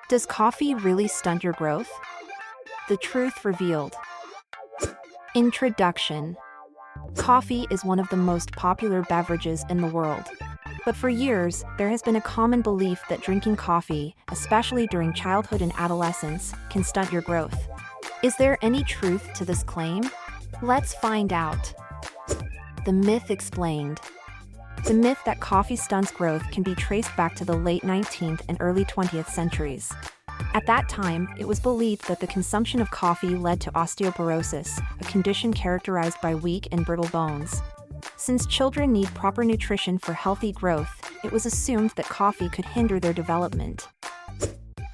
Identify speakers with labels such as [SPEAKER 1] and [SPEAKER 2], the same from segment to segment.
[SPEAKER 1] Does coffee really stunt your growth? The truth revealed. Introduction. Coffee is one of the most popular beverages in the world. But for years, there has been a common belief that drinking coffee, especially during childhood and adolescence, can stunt your growth. Is there any truth to this claim? Let's find out. The myth explained. The myth that coffee stunts growth can be traced back to the late 19th and early 20th centuries. At that time, it was believed that the consumption of coffee led to osteoporosis, a condition characterized by weak and brittle bones. Since children need proper nutrition for healthy growth, it was assumed that coffee could hinder their development.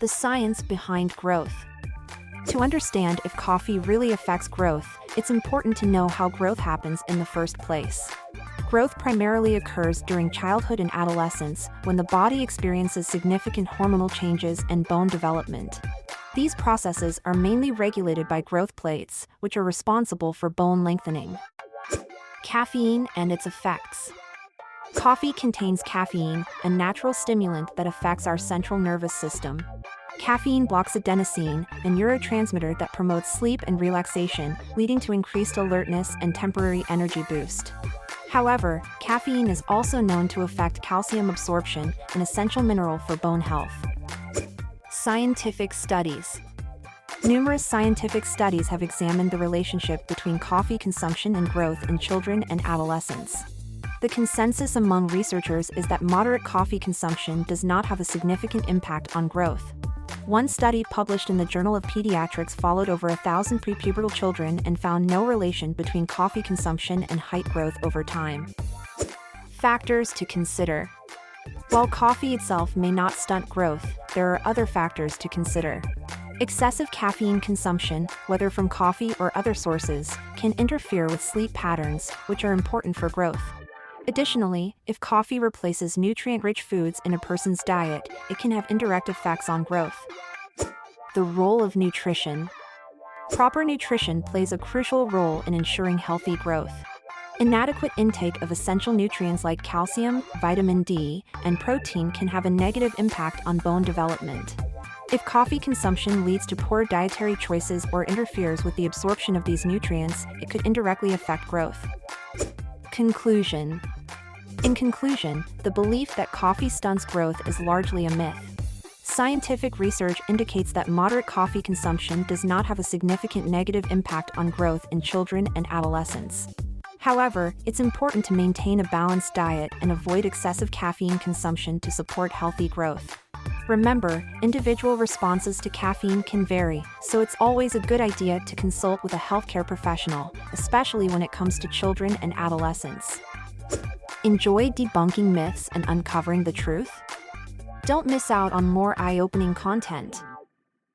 [SPEAKER 1] The science behind growth. To understand if coffee really affects growth, it's important to know how growth happens in the first place. Growth primarily occurs during childhood and adolescence, when the body experiences significant hormonal changes and bone development. These processes are mainly regulated by growth plates, which are responsible for bone lengthening. Caffeine and its effects. Coffee contains caffeine, a natural stimulant that affects our central nervous system. Caffeine blocks adenosine, a neurotransmitter that promotes sleep and relaxation, leading to increased alertness and temporary energy boost. However, caffeine is also known to affect calcium absorption, an essential mineral for bone health. Scientific studies. Numerous scientific studies have examined the relationship between coffee consumption and growth in children and adolescents. The consensus among researchers is that moderate coffee consumption does not have a significant impact on growth. One study published in the Journal of Pediatrics followed over 1,000 prepubertal children and found no relation between coffee consumption and height growth over time. Factors to consider. While coffee itself may not stunt growth, there are other factors to consider. Excessive caffeine consumption, whether from coffee or other sources, can interfere with sleep patterns, which are important for growth. Additionally, if coffee replaces nutrient-rich foods in a person's diet, it can have indirect effects on growth. The role of nutrition. Proper nutrition plays a crucial role in ensuring healthy growth. Inadequate intake of essential nutrients like calcium, vitamin D, and protein can have a negative impact on bone development. If coffee consumption leads to poor dietary choices or interferes with the absorption of these nutrients, it could indirectly affect growth. Conclusion. In conclusion, the belief that coffee stunts growth is largely a myth. Scientific research indicates that moderate coffee consumption does not have a significant negative impact on growth in children and adolescents. However, it's important to maintain a balanced diet and avoid excessive caffeine consumption to support healthy growth. Remember, individual responses to caffeine can vary, so it's always a good idea to consult with a healthcare professional, especially when it comes to children and adolescents. Enjoy debunking myths and uncovering the truth? Don't miss out on more eye-opening content.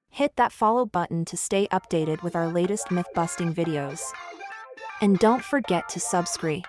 [SPEAKER 1] Hit that follow button to stay updated with our latest myth-busting videos. And don't forget to subscribe.